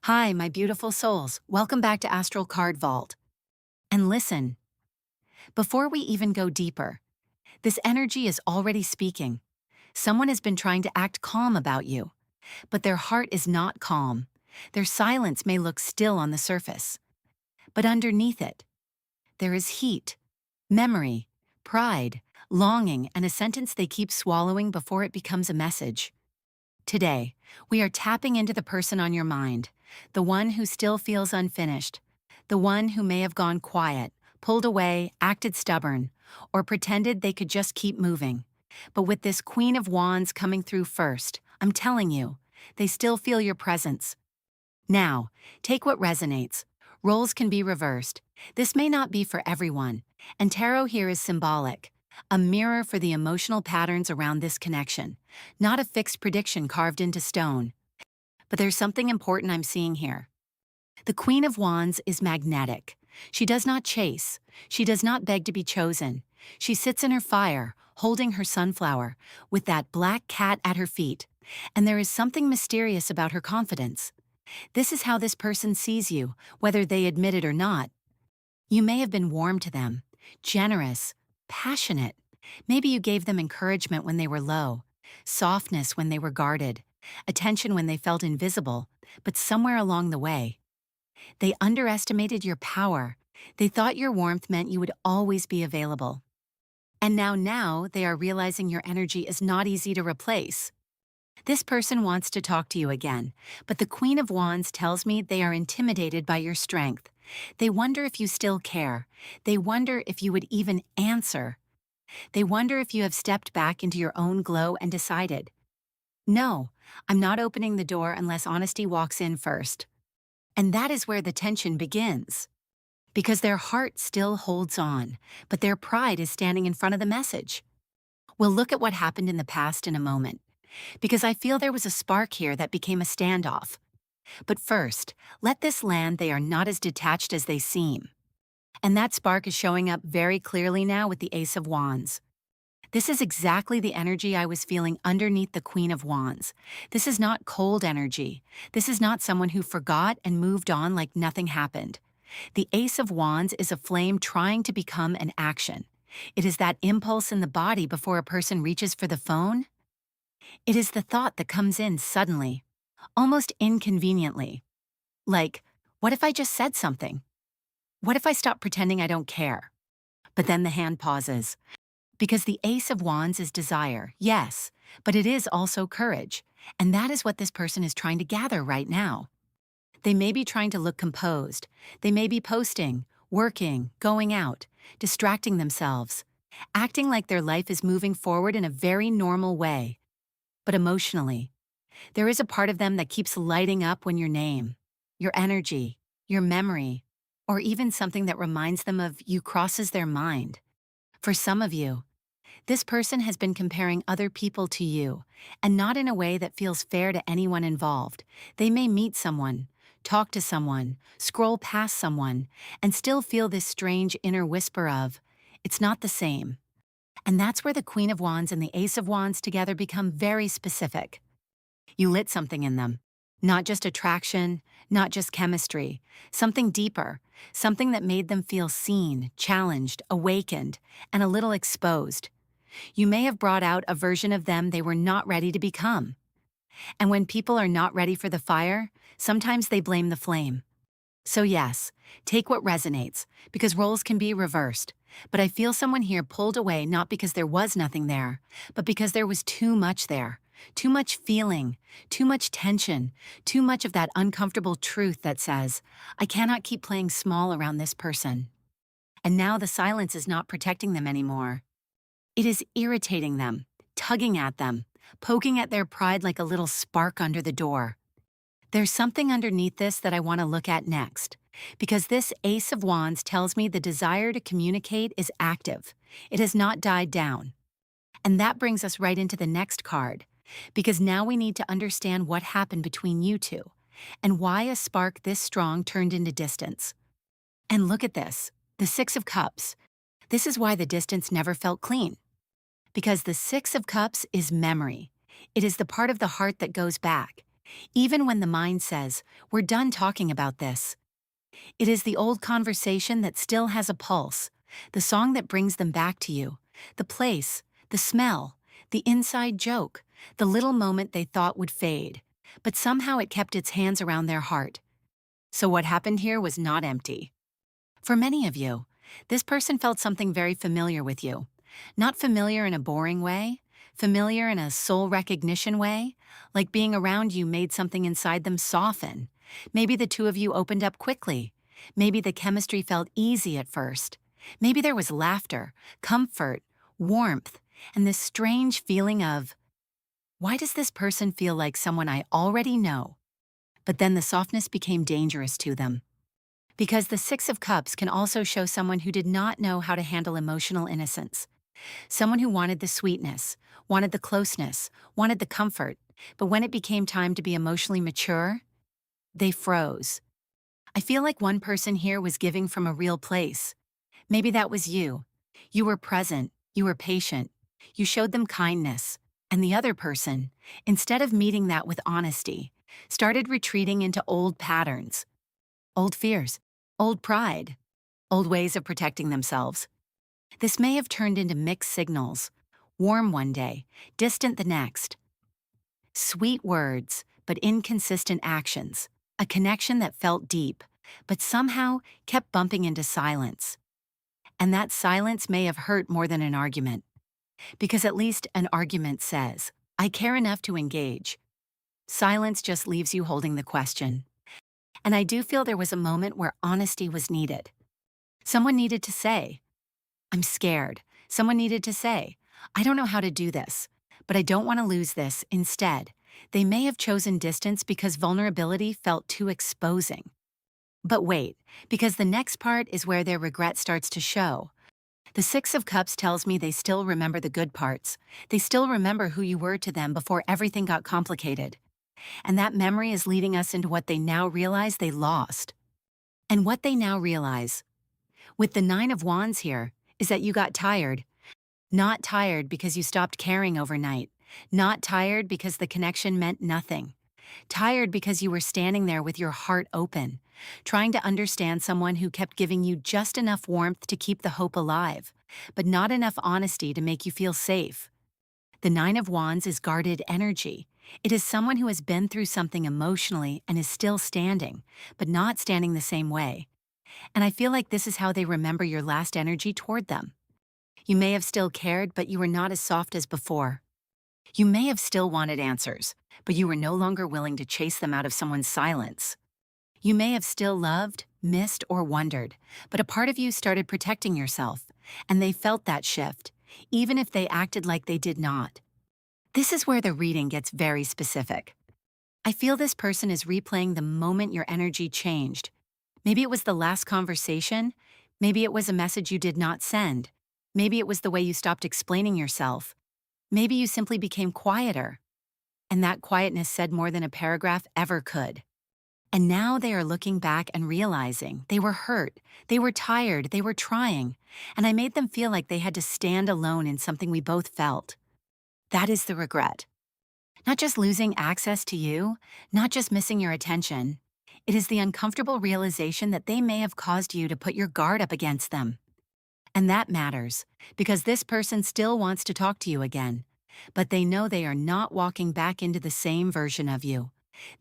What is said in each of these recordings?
Hi, my beautiful souls. Welcome back to Astral Card Vault. And listen, before we even go deeper, this energy is already speaking. Someone has been trying to act calm about you, but their heart is not calm. Their silence may look still on the surface, but underneath it, there is heat, memory, pride, longing, and a sentence they keep swallowing before it becomes a message. Today, we are tapping into the person on your mind, the one who still feels unfinished, the one who may have gone quiet, pulled away, acted stubborn, or pretended they could just keep moving. But with this Queen of Wands coming through first, I'm telling you, they still feel your presence. Now, take what resonates. Roles can be reversed. This may not be for everyone, and tarot here is symbolic, a mirror for the emotional patterns around this connection, not a fixed prediction carved into stone. But there's something important I'm seeing here. The Queen of Wands is magnetic. She does not chase. She does not beg to be chosen. She sits in her fire, holding her sunflower, with that black cat at her feet. And there is something mysterious about her confidence. This is how this person sees you, whether they admit it or not. You may have been warm to them, generous, passionate. Maybe you gave them encouragement when they were low, softness when they were guarded, attention when they felt invisible, but somewhere along the way, they underestimated your power. They thought your warmth meant you would always be available. And now they are realizing your energy is not easy to replace. This person wants to talk to you again, but the Queen of Wands tells me they are intimidated by your strength. They wonder if you still care. They wonder if you would even answer. They wonder if you have stepped back into your own glow and decided, no, I'm not opening the door unless honesty walks in first. And that is where the tension begins. Because their heart still holds on, but their pride is standing in front of the message. We'll look at what happened in the past in a moment, because I feel there was a spark here that became a standoff. But first, let this land they are not as detached as they seem. And that spark is showing up very clearly now with the Ace of Wands. This is exactly the energy I was feeling underneath the Queen of Wands. This is not cold energy. This is not someone who forgot and moved on like nothing happened. The Ace of Wands is a flame trying to become an action. It is that impulse in the body before a person reaches for the phone. It is the thought that comes in suddenly, almost inconveniently. Like, what if I just said something? What if I stop pretending I don't care? But then the hand pauses. Because the Ace of Wands is desire, yes, but it is also courage. And that is what this person is trying to gather right now. They may be trying to look composed. They may be posting, working, going out, distracting themselves, acting like their life is moving forward in a very normal way. But emotionally, there is a part of them that keeps lighting up when your name, your energy, your memory, or even something that reminds them of you crosses their mind. For some of you, this person has been comparing other people to you, and not in a way that feels fair to anyone involved. They may meet someone, talk to someone, scroll past someone, and still feel this strange inner whisper of, it's not the same. And that's where the Queen of Wands and the Ace of Wands together become very specific. You lit something in them. Not just attraction, not just chemistry, something deeper, something that made them feel seen, challenged, awakened, and a little exposed. You may have brought out a version of them they were not ready to become. And when people are not ready for the fire, sometimes they blame the flame. So yes, take what resonates, because roles can be reversed. But I feel someone here pulled away not because there was nothing there, but because there was too much there. Too much feeling, too much tension, too much of that uncomfortable truth that says, I cannot keep playing small around this person. And now the silence is not protecting them anymore. It is irritating them, tugging at them, poking at their pride like a little spark under the door. There's something underneath this that I want to look at next, because this Ace of Wands tells me the desire to communicate is active. It has not died down. And that brings us right into the next card, because now we need to understand what happened between you two, and why a spark this strong turned into distance. And look at this, the Six of Cups. This is why the distance never felt clean. Because the Six of Cups is memory. It is the part of the heart that goes back. Even when the mind says, "We're done talking about this," it is the old conversation that still has a pulse, the song that brings them back to you, the place, the smell, the inside joke, the little moment they thought would fade, but somehow it kept its hands around their heart. So what happened here was not empty. For many of you, this person felt something very familiar with you. Not familiar in a boring way, familiar in a soul recognition way, like being around you made something inside them soften. Maybe the two of you opened up quickly. Maybe the chemistry felt easy at first. Maybe there was laughter, comfort, warmth, and this strange feeling of, why does this person feel like someone I already know? But then the softness became dangerous to them. Because the Six of Cups can also show someone who did not know how to handle emotional innocence. Someone who wanted the sweetness, wanted the closeness, wanted the comfort, but when it became time to be emotionally mature, they froze. I feel like one person here was giving from a real place. Maybe that was you. You were present, you were patient, you showed them kindness, and the other person, instead of meeting that with honesty, started retreating into old patterns, old fears, old pride, old ways of protecting themselves. This may have turned into mixed signals, warm one day, distant the next. Sweet words, but inconsistent actions. A connection that felt deep, but somehow kept bumping into silence. And that silence may have hurt more than an argument. Because at least an argument says, I care enough to engage. Silence just leaves you holding the question. And I do feel there was a moment where honesty was needed. Someone needed to say, I'm scared. Someone needed to say, I don't know how to do this, but I don't want to lose this. Instead, they may have chosen distance because vulnerability felt too exposing. But wait, because the next part is where their regret starts to show. The Six of Cups tells me they still remember the good parts. They still remember who you were to them before everything got complicated. And that memory is leading us into what they now realize they lost. And what they now realize, with the Nine of Wands here, is that you got tired. Not tired because you stopped caring overnight. Not tired because the connection meant nothing. Tired because you were standing there with your heart open, trying to understand someone who kept giving you just enough warmth to keep the hope alive, but not enough honesty to make you feel safe. The Nine of Wands is guarded energy. It is someone who has been through something emotionally and is still standing, but not standing the same way. And I feel like this is how they remember your last energy toward them. You may have still cared, but you were not as soft as before. You may have still wanted answers, but you were no longer willing to chase them out of someone's silence. You may have still loved, missed, or wondered, but a part of you started protecting yourself, and they felt that shift, even if they acted like they did not. This is where the reading gets very specific. I feel this person is replaying the moment your energy changed. Maybe it was the last conversation. Maybe it was a message you did not send. Maybe it was the way you stopped explaining yourself. Maybe you simply became quieter. And that quietness said more than a paragraph ever could. And now they are looking back and realizing they were hurt, they were tired, they were trying, and I made them feel like they had to stand alone in something we both felt. That is the regret. Not just losing access to you, not just missing your attention. It is the uncomfortable realization that they may have caused you to put your guard up against them. And that matters, because this person still wants to talk to you again. But they know they are not walking back into the same version of you.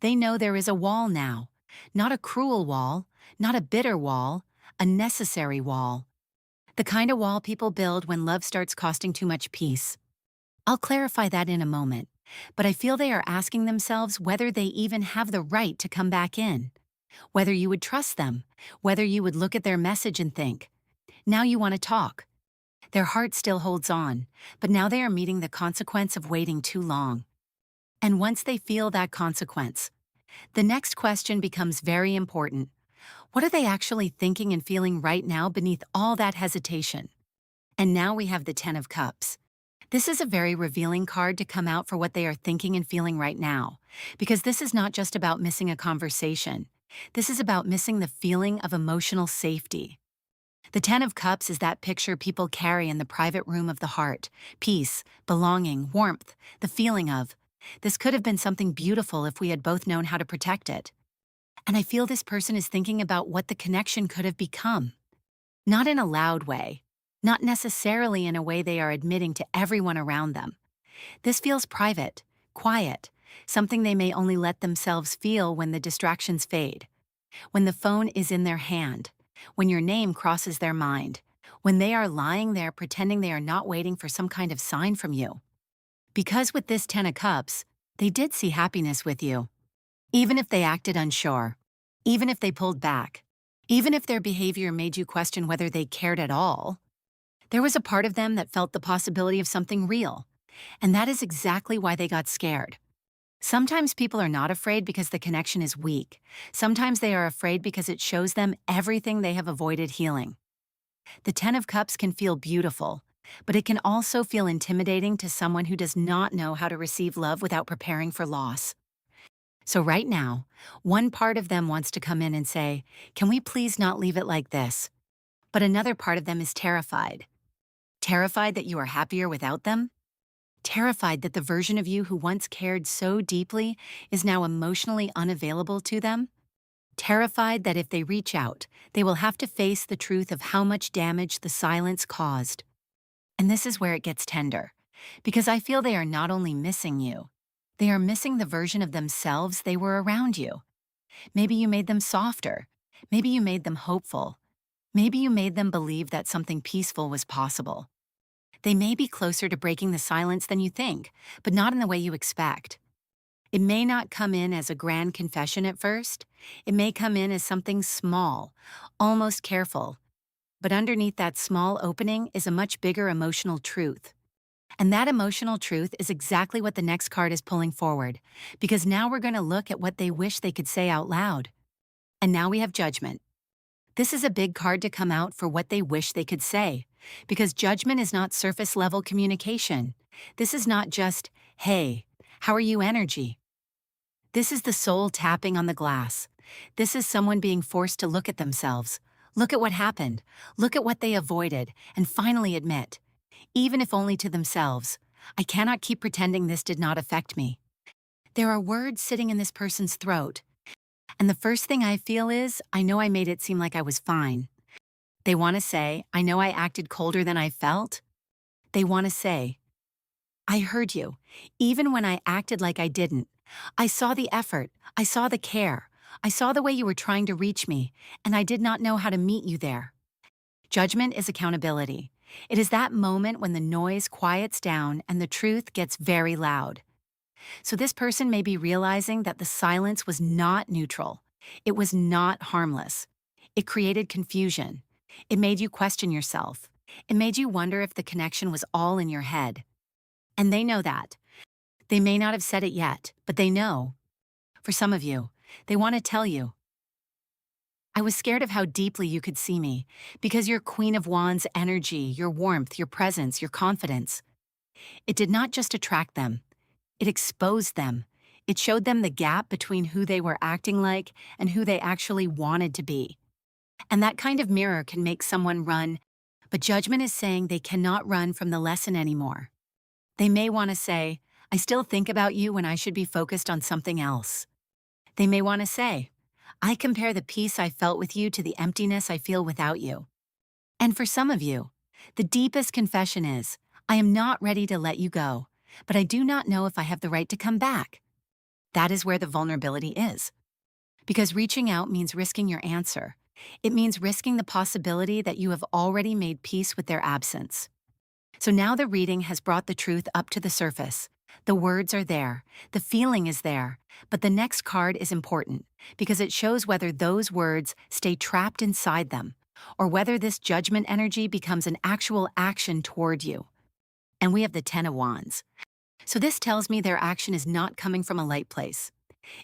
They know there is a wall now. Not a cruel wall, not a bitter wall, a necessary wall. The kind of wall people build when love starts costing too much peace. I'll clarify that in a moment, but I feel they are asking themselves whether they even have the right to come back in. Whether you would trust them, whether you would look at their message and think, now you want to talk. Their heart still holds on, but now they are meeting the consequence of waiting too long. And once they feel that consequence, the next question becomes very important. What are they actually thinking and feeling right now beneath all that hesitation? And now we have the Ten of Cups. This is a very revealing card to come out for what they are thinking and feeling right now, because this is not just about missing a conversation. This is about missing the feeling of emotional safety. The Ten of Cups is that picture people carry in the private room of the heart. Peace, belonging, warmth, the feeling of, This could have been something beautiful if we had both known how to protect it. And I feel this person is thinking about what the connection could have become. Not in a loud way, not necessarily in a way they are admitting to everyone around them. This feels private, quiet, something they may only let themselves feel when the distractions fade, when the phone is in their hand, when your name crosses their mind, when they are lying there pretending they are not waiting for some kind of sign from you. Because with this Ten of Cups, they did see happiness with you. Even if they acted unsure, even if they pulled back, even if their behavior made you question whether they cared at all, there was a part of them that felt the possibility of something real. And that is exactly why they got scared. Sometimes people are not afraid because the connection is weak. Sometimes they are afraid because it shows them everything they have avoided healing. The Ten of Cups can feel beautiful, but it can also feel intimidating to someone who does not know how to receive love without preparing for loss. So right now, one part of them wants to come in and say, "Can we please not leave it like this?" But another part of them is terrified. Terrified that you are happier without them? Terrified that the version of you who once cared so deeply is now emotionally unavailable to them? Terrified that if they reach out, they will have to face the truth of how much damage the silence caused. And this is where it gets tender, because I feel they are not only missing you, they are missing the version of themselves they were around you. Maybe you made them softer. Maybe you made them hopeful. Maybe you made them believe that something peaceful was possible. They may be closer to breaking the silence than you think, but not in the way you expect. It may not come in as a grand confession at first. It may come in as something small, almost careful. But underneath that small opening is a much bigger emotional truth. And that emotional truth is exactly what the next card is pulling forward, because now we're going to look at what they wish they could say out loud. And now we have Judgment. This is a big card to come out for what they wish they could say, because judgment is not surface-level communication. This is not just, "Hey, how are you?" energy. This is the soul tapping on the glass. This is someone being forced to look at themselves, look at what happened, look at what they avoided, and finally admit, even if only to themselves, "I cannot keep pretending this did not affect me." There are words sitting in this person's throat, and the first thing I feel is, "I know I made it seem like I was fine." They want to say, "I know I acted colder than I felt." They want to say, "I heard you, even when I acted like I didn't. I saw the effort, I saw the care, I saw the way you were trying to reach me, and I did not know how to meet you there." Judgment is accountability. It is that moment when the noise quiets down and the truth gets very loud. So this person may be realizing that the silence was not neutral. It was not harmless. It created confusion. It made you question yourself. It made you wonder if the connection was all in your head. And they know that. They may not have said it yet, but they know. For some of you, they want to tell you, "I was scared of how deeply you could see me, because your Queen of Wands energy, your warmth, your presence, your confidence, it did not just attract them, it exposed them. It showed them the gap between who they were acting like and who they actually wanted to be." And that kind of mirror can make someone run, but judgment is saying they cannot run from the lesson anymore. They may want to say, "I still think about you when I should be focused on something else." They may want to say, "I compare the peace I felt with you to the emptiness I feel without you." And for some of you, the deepest confession is, "I am not ready to let you go, but I do not know if I have the right to come back." That is where the vulnerability is. Because reaching out means risking your answer. It means risking the possibility that you have already made peace with their absence. So now the reading has brought the truth up to the surface. The words are there, the feeling is there, but the next card is important because it shows whether those words stay trapped inside them or whether this judgment energy becomes an actual action toward you. And we have the Ten of Wands. So this tells me their action is not coming from a light place.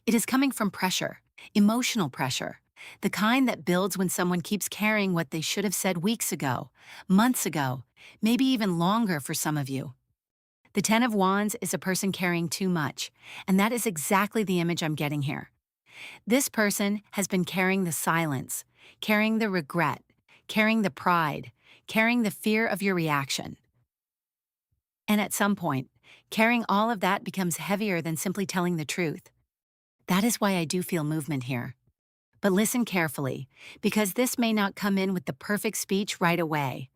It is coming from pressure, emotional pressure, the kind that builds when someone keeps carrying what they should have said weeks ago, months ago, maybe even longer for some of you. The Ten of Wands is a person carrying too much, and that is exactly the image I'm getting here. This person has been carrying the silence, carrying the regret, carrying the pride, carrying the fear of your reaction. And at some point, Carrying all of that becomes heavier than simply telling the truth. That is why I do feel movement here. But listen carefully, because this may not come in with the perfect speech right away.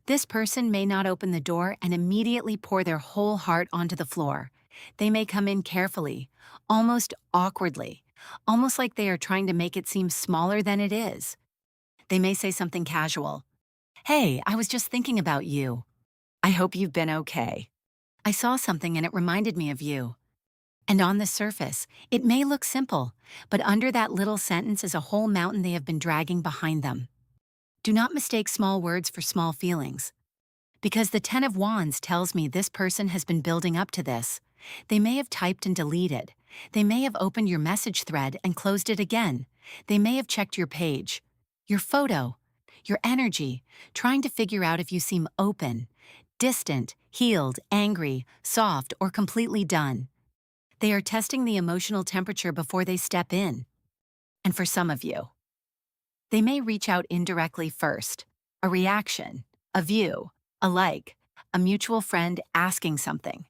This person may not open the door and immediately pour their whole heart onto the floor. They may come in carefully, almost awkwardly, almost like they are trying to make it seem smaller than it is. They may say something casual. Hey, I was just thinking about you. I hope you've been okay. I saw something and it reminded me of you. And on the surface, it may look simple, but under that little sentence is a whole mountain they have been dragging behind them. Do not mistake small words for small feelings. Because the Ten of Wands tells me this person has been building up to this. They may have typed and deleted. They may have opened your message thread and closed it again. They may have checked your page, your photo, your energy, trying to figure out if you seem open, distant, healed, angry, soft, or completely done. They are testing the emotional temperature before they step in. And for some of you, they may reach out indirectly first. A reaction, a view, a like, a mutual friend asking something.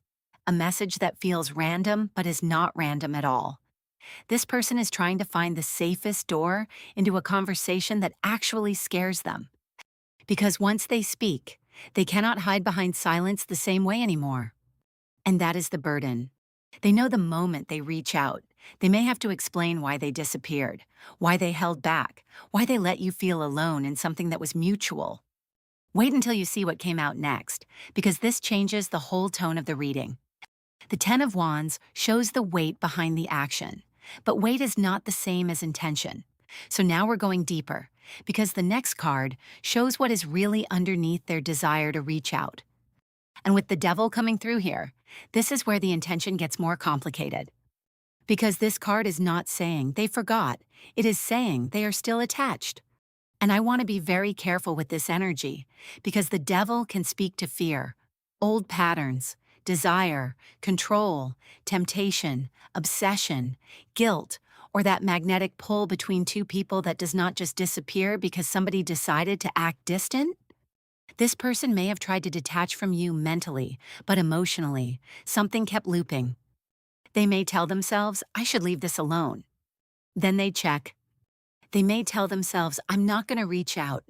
A message that feels random but is not random at all. This person is trying to find the safest door into a conversation that actually scares them. Because once they speak, they cannot hide behind silence the same way anymore. And that is the burden. They know the moment they reach out, they may have to explain why they disappeared, why they held back, why they let you feel alone in something that was mutual. Wait until you see what came out next, because this changes the whole tone of the reading. The Ten of Wands shows the weight behind the action, but weight is not the same as intention. So now we're going deeper, because the next card shows what is really underneath their desire to reach out. And with the Devil coming through here, this is where the intention gets more complicated. Because this card is not saying they forgot, it is saying they are still attached. And I want to be very careful with this energy, because the Devil can speak to fear, old patterns, desire, control, temptation, obsession, guilt, or that magnetic pull between two people that does not just disappear because somebody decided to act distant. This person may have tried to detach from you mentally, but emotionally, something kept looping. They may tell themselves, I should leave this alone. Then they check. They may tell themselves, I'm not going to reach out.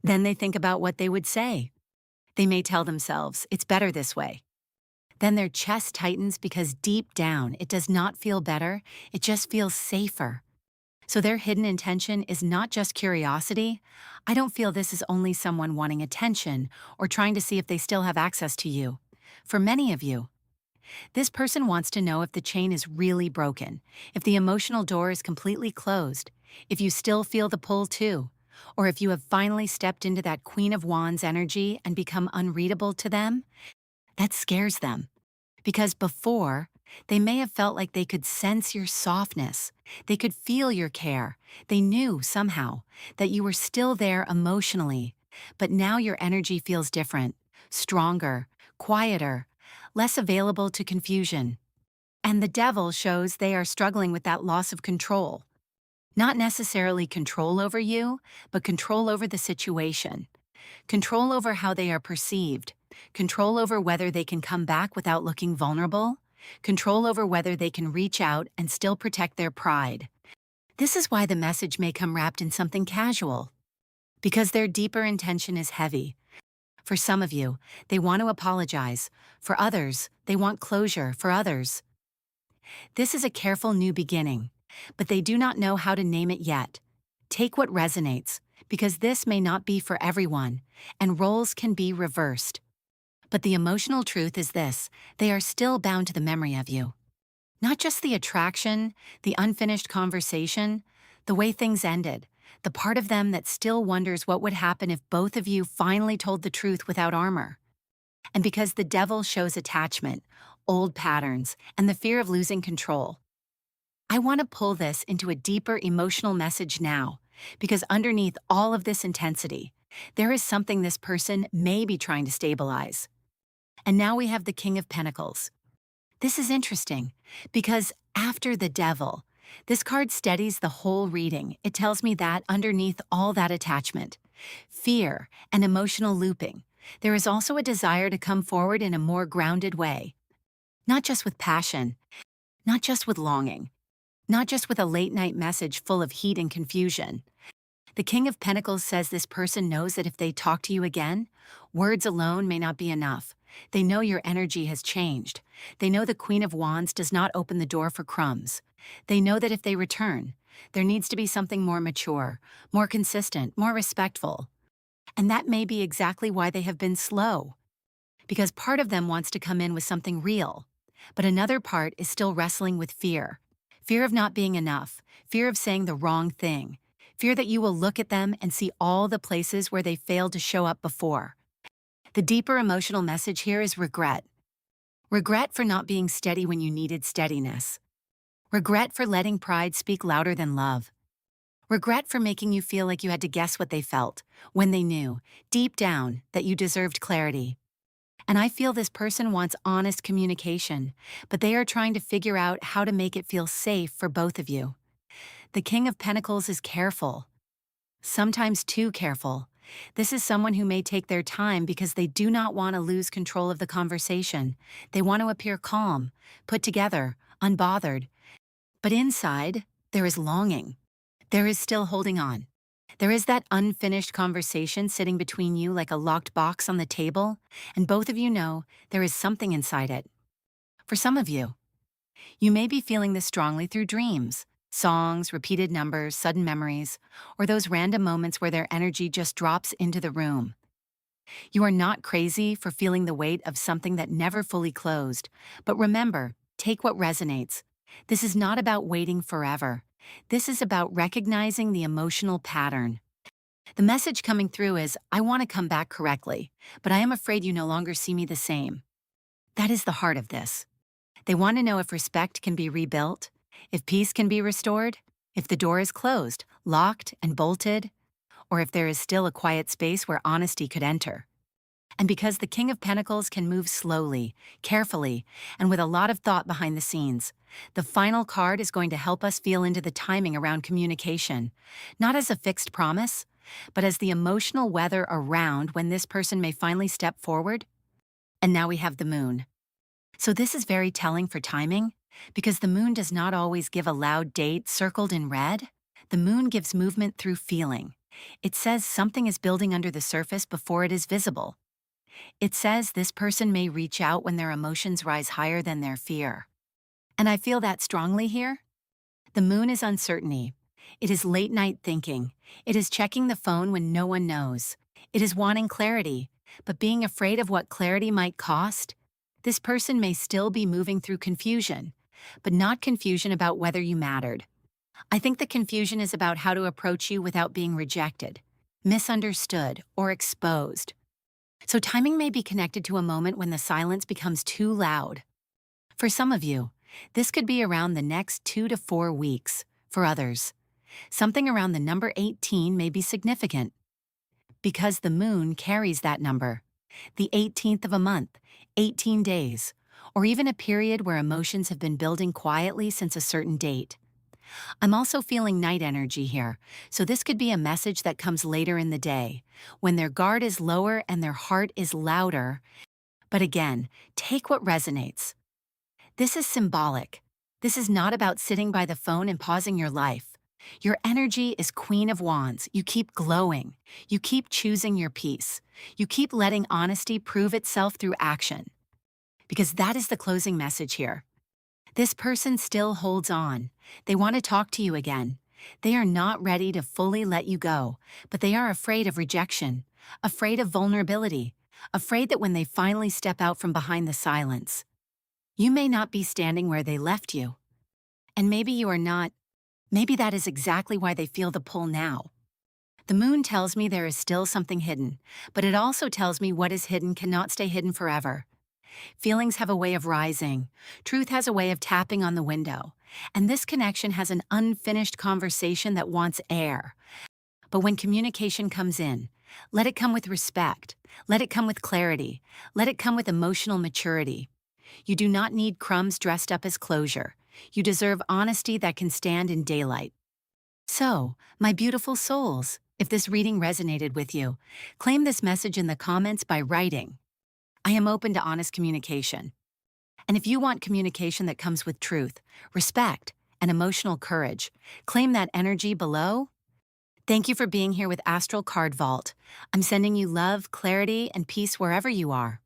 Then they think about what they would say. They may tell themselves, it's better this way. Then their chest tightens because deep down it does not feel better, it just feels safer. So their hidden intention is not just curiosity. I don't feel this is only someone wanting attention or trying to see if they still have access to you. For many of you, this person wants to know if the chain is really broken, if the emotional door is completely closed, if you still feel the pull too, or if you have finally stepped into that Queen of Wands energy and become unreadable to them. That scares them. Because before, they may have felt like they could sense your softness. They could feel your care. They knew somehow that you were still there emotionally. But now your energy feels different, stronger, quieter, less available to confusion. And the Devil shows they are struggling with that loss of control. Not necessarily control over you, but control over the situation. Control over how they are perceived. Control over whether they can come back without looking vulnerable. Control over whether they can reach out and still protect their pride. This is why the message may come wrapped in something casual. Because their deeper intention is heavy. For some of you, they want to apologize. For others, they want closure. For others, this is a careful new beginning, but they do not know how to name it yet. Take what resonates, because this may not be for everyone, and roles can be reversed. But the emotional truth is this: they are still bound to the memory of you. Not just the attraction, the unfinished conversation, the way things ended, the part of them that still wonders what would happen if both of you finally told the truth without armor. And because the Devil shows attachment, old patterns, and the fear of losing control, I want to pull this into a deeper emotional message now, because underneath all of this intensity, there is something this person may be trying to stabilize. And now we have the King of Pentacles. This is interesting, because after the Devil, this card steadies the whole reading. It tells me that underneath all that attachment, fear, and emotional looping, there is also a desire to come forward in a more grounded way. Not just with passion, not just with longing, not just with a late night message full of heat and confusion. The King of Pentacles says this person knows that if they talk to you again, words alone may not be enough. They know your energy has changed. They know the Queen of Wands does not open the door for crumbs. They know that if they return, there needs to be something more mature, more consistent, more respectful. And that may be exactly why they have been slow. Because part of them wants to come in with something real, but another part is still wrestling with fear. Fear of not being enough, fear of saying the wrong thing, fear that you will look at them and see all the places where they failed to show up before. The deeper emotional message here is regret. Regret for not being steady when you needed steadiness. Regret for letting pride speak louder than love. Regret for making you feel like you had to guess what they felt, when they knew, deep down, that you deserved clarity. And I feel this person wants honest communication, but they are trying to figure out how to make it feel safe for both of you. The King of Pentacles is careful. Sometimes too careful. This is someone who may take their time because they do not want to lose control of the conversation. They want to appear calm, put together, unbothered. But inside, there is longing. There is still holding on. There is that unfinished conversation sitting between you like a locked box on the table, and both of you know there is something inside it. For some of you, you may be feeling this strongly through dreams, songs, repeated numbers, sudden memories, or those random moments where their energy just drops into the room. You are not crazy for feeling the weight of something that never fully closed, but remember, take what resonates. This is not about waiting forever. This is about recognizing the emotional pattern. The message coming through is, I want to come back correctly, but I am afraid you no longer see me the same. That is the heart of this. They want to know if respect can be rebuilt, if peace can be restored, if the door is closed, locked and bolted, or if there is still a quiet space where honesty could enter. And because the King of Pentacles can move slowly, carefully, and with a lot of thought behind the scenes, the final card is going to help us feel into the timing around communication, not as a fixed promise, but as the emotional weather around when this person may finally step forward. And now we have the moon. So this is very telling for timing, because the moon does not always give a loud date circled in red. The moon gives movement through feeling. It says something is building under the surface before it is visible. It says this person may reach out when their emotions rise higher than their fear. And I feel that strongly here. The moon is uncertainty. It is late-night thinking. It is checking the phone when no one knows. It is wanting clarity, but being afraid of what clarity might cost. This person may still be moving through confusion, but not confusion about whether you mattered. I think the confusion is about how to approach you without being rejected, misunderstood, or exposed. So timing may be connected to a moment when the silence becomes too loud. For some of you, this could be around the next 2 to 4 weeks. For others, something around the number 18 may be significant. Because the moon carries that number. The 18th of a month, 18 days, or even a period where emotions have been building quietly since a certain date. I'm also feeling night energy here, so this could be a message that comes later in the day, when their guard is lower and their heart is louder. But again, take what resonates. This is symbolic. This is not about sitting by the phone and pausing your life. Your energy is Queen of Wands. You keep glowing. You keep choosing your peace. You keep letting honesty prove itself through action. Because that is the closing message here. This person still holds on. They want to talk to you again. They are not ready to fully let you go, but they are afraid of rejection, afraid of vulnerability, afraid that when they finally step out from behind the silence, you may not be standing where they left you. And maybe you are not. Maybe that is exactly why they feel the pull now. The moon tells me there is still something hidden, but it also tells me what is hidden cannot stay hidden forever. Feelings have a way of rising. Truth has a way of tapping on the window. And this connection has an unfinished conversation that wants air. But when communication comes in, let it come with respect. Let it come with clarity. Let it come with emotional maturity. You do not need crumbs dressed up as closure. You deserve honesty that can stand in daylight. So, my beautiful souls, if this reading resonated with you, claim this message in the comments by writing, I am open to honest communication. And if you want communication that comes with truth, respect, and emotional courage, claim that energy below. Thank you for being here with Astral Card Vault. I'm sending you love, clarity, and peace wherever you are.